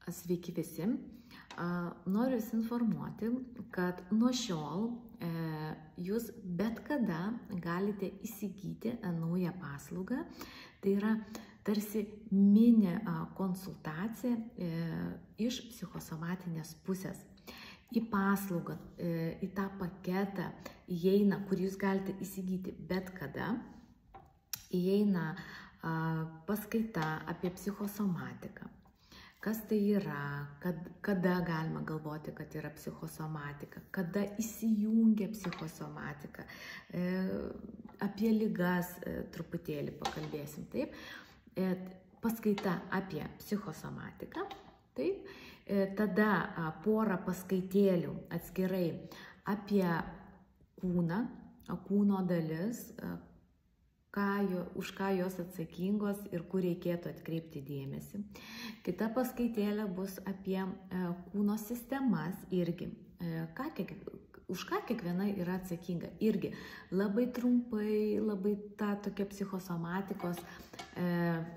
Sveiki visi. Noriu Jūs informuoti, kad nuo šiol Jūs bet kada galite įsigyti naują paslaugą. Tai yra tarsi mini konsultacija iš psichosomatinės pusės. Į paslaugą, į tą paketą įeina, kur Jūs galite įsigyti bet kada, įeina paskaita apie psichosomatiką. Kas tai yra, kada galima galvoti, kad yra psichosomatika, kada įsijungia psichosomatika, apie ligas truputėlį pakalbėsim, taip. Paskaita apie psichosomatiką, taip. Tada porą paskaitėlių atskirai apie kūną, kūno dalis, už ką jos atsakingos ir kur reikėtų atkreipti dėmesį. Kita paskaitėlė bus apie kūno sistemas irgi, už ką kiekviena yra atsakinga. Irgi labai trumpai, labai ta tokia psichosomatikos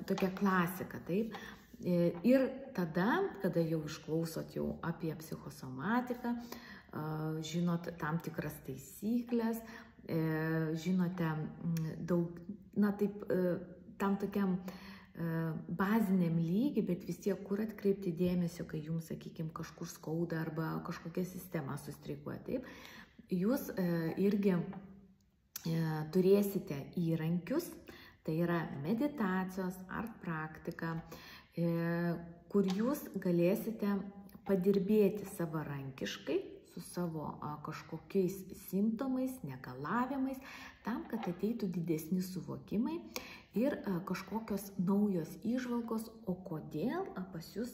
tokia klasika, taip. Ir tada, kada jau išklausot jau apie psichosomatiką, žinot tam tikras taisyklės, žinote daug, tam tokiam baziniam lygiai, bet vis tiek kur atkreipti dėmesio, kai jums, sakykime, kažkur skauda arba kažkokia sistema sustreikuoja, taip. Jūs irgi turėsite įrankius, tai yra meditacijos ar praktika, kur jūs galėsite padirbėti savarankiškai su savo kažkokiais simptomais, negalavimais, tam, kad ateitų didesni suvokimai ir kažkokios naujos įžvalgos, o kodėl pas jūs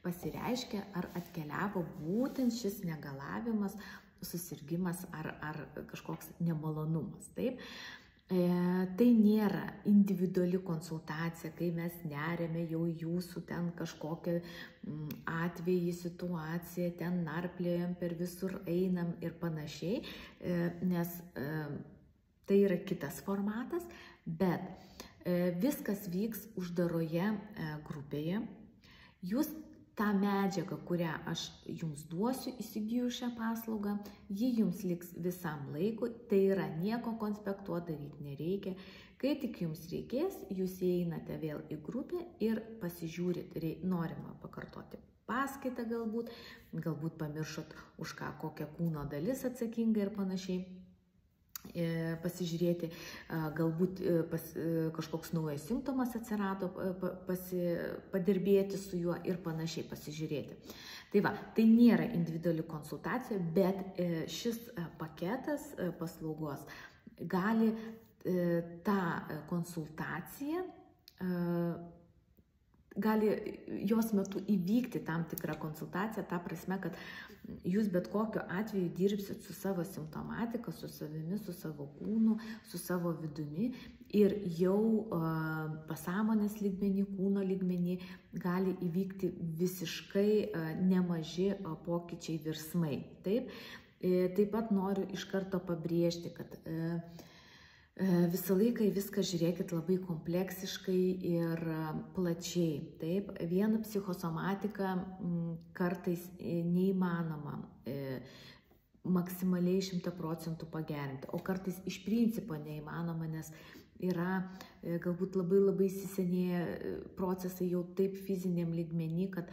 pasireiškia ar atkeliavo būtent šis negalavimas, susirgimas ar kažkoks nemalonumas, taip. Tai nėra individuali konsultacija, kai mes neriame jau jūsų ten kažkokią atvejį, situaciją, ten narpliojam, per visur einam ir panašiai, nes tai yra kitas formatas, bet viskas vyks uždaroje grupėje. Jūs tą medžiagą, kurią aš jums duosiu įsigijus šią paslaugą, ji jums liks visam laikui, tai yra nieko konspektuoti daryti nereikia. Kai tik jums reikės, jūs įeinate vėl į grupę ir pasižiūrit, norima pakartoti paskaitą galbūt pamiršot, už ką kokia kūno dalis atsakinga ir panašiai. Pasižiūrėti, galbūt kažkoks naujas simptomas atsirado, padirbėti su juo ir panašiai pasižiūrėti. Tai va, tai nėra individuali konsultacija, bet šis paketas paslaugos gali tą konsultaciją, gali jos metu įvykti tam tikrą konsultaciją, ta prasme, kad jūs bet kokiu atveju dirbsit su savo simptomatika, su savimi, su savo kūnu, su savo vidumi ir jau pasąmonės lygmenį, kūno lygmenį gali įvykti visiškai nemaži pokyčiai, virsmai. Taip pat noriu iš karto pabrėžti, kad visą laiką į viską žiūrėkit labai kompleksiškai ir plačiai. Taip, viena psichosomatika kartais neįmanoma maksimaliai 100% pagerinti, o kartais iš principo neįmanoma, nes yra galbūt labai įsisenėję procesai jau taip fiziniam lygmenį, kad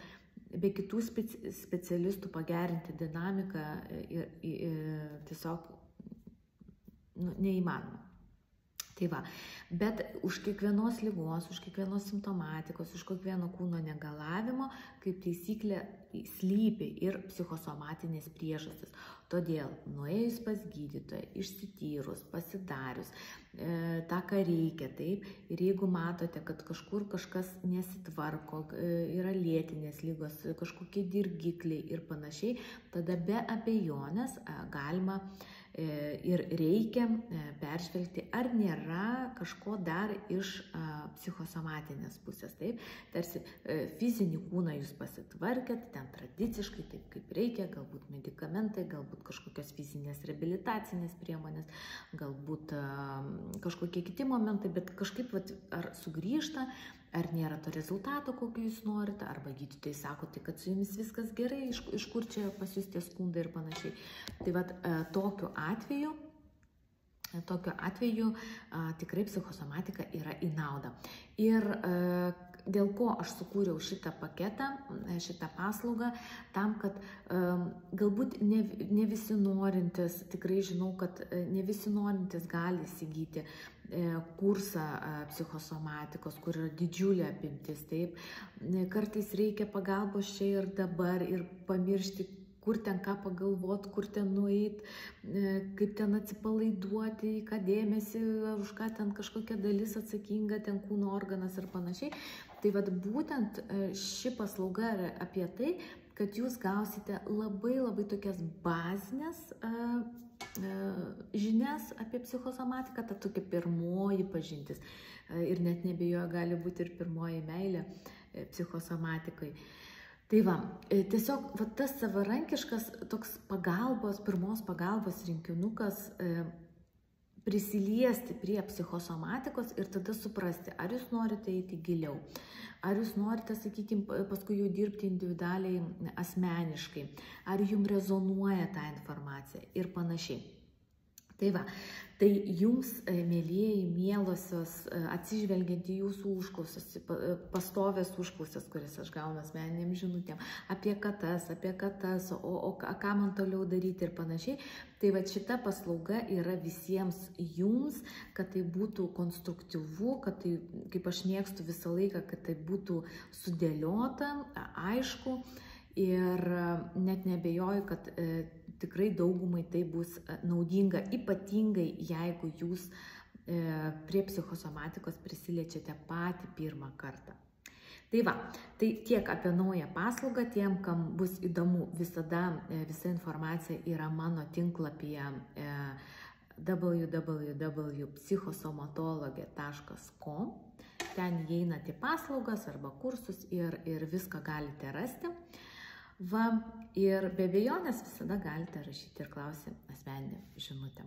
be kitų specialistų pagerinti dinamiką tiesiog neįmanoma. Tai va, bet už kiekvienos ligos, už kiekvienos simptomatikos, už kiekvieno kūno negalavimo, kaip taisyklė, slypi ir psichosomatinės priežastys. Todėl, nuėjus pas gydytoją, išsityrus, pasidarius, tą, ką reikia, taip, ir jeigu matote, kad kažkur kažkas nesitvarko, yra lėtinės ligos, kažkokie dirgikliai ir panašiai, tada be abejonės galima ir reikia peržvelgti, ar nėra kažko dar iš psichosomatinės pusės. Taip, tarsi fizinį kūną jūs pasitvarkėt, ten tradiciškai, taip kaip reikia, galbūt medikamentai, galbūt kažkokios fizinės reabilitacinės priemonės, galbūt kažkokie kiti momentai, bet kažkaip ar sugrįžta, ar nėra to rezultato, kokio jūs norite, arba gydytojai sako, tai kad su jumis viskas gerai, iš kur čia pas jūs tie skundai ir panašiai. Tai vat tokiu atveju tikrai psichosomatika yra į naudą. Ir dėl ko aš sukūriau šitą paketą, šitą paslaugą, tam, kad galbūt ne visi norintys, tikrai žinau, kad ne visi norintys gali įsigyti kursą psichosomatikos, kur yra didžiulė apimtis, taip. Kartais reikia pagalbos čia ir dabar ir pamiršti, kur ten ką pagalvot, kur ten nueit, kaip ten atsipalaiduoti, į ką dėmesį, už ką ten kažkokia dalis atsakinga, ten kūno organas ir panašiai. Tai vat būtent ši paslauga yra apie tai, kad jūs gausite labai tokias bazinės žinias apie psichosomatiką, ta tokia pirmoji pažintis. Ir net nebejoju, gali būti ir pirmoji meilė psichosomatikai. Tai va, tiesiog va, tas savarankiškas toks pirmos pagalbos rinkinukas prisiliesti prie psichosomatikos ir tada suprasti, ar jūs norite eiti giliau, ar jūs norite, sakykime, paskui jau dirbti individualiai, asmeniškai, ar jums rezonuoja tą informaciją ir panašiai. Tai va, tai jums, mėlieji, mielosios, atsižvelgiant į jūsų užklausas, pastovės užklausas, kuris aš gaunu asmeniniam žinutėm, apie katas, o ką man toliau daryti ir panašiai. Tai va, šita paslauga yra visiems jums, kad tai būtų konstruktyvu, kad tai, kaip aš mėgstu visą laiką, kad tai būtų sudėliota, aišku. Ir net nebejoju, kad tikrai daugumai tai bus naudinga, ypatingai jeigu jūs prie psichosomatikos prisiliečiate patį pirmą kartą. Tai va, tai tiek apie naują paslaugą, tiem, kam bus įdomu, visada visa informacija yra mano tinklapyje www.psichosomatologė.com. Ten įeinate į paslaugas arba kursus ir viską galite rasti. Va, ir be abejonės visada galite rašyti ir klausyti asmeninę žinutę.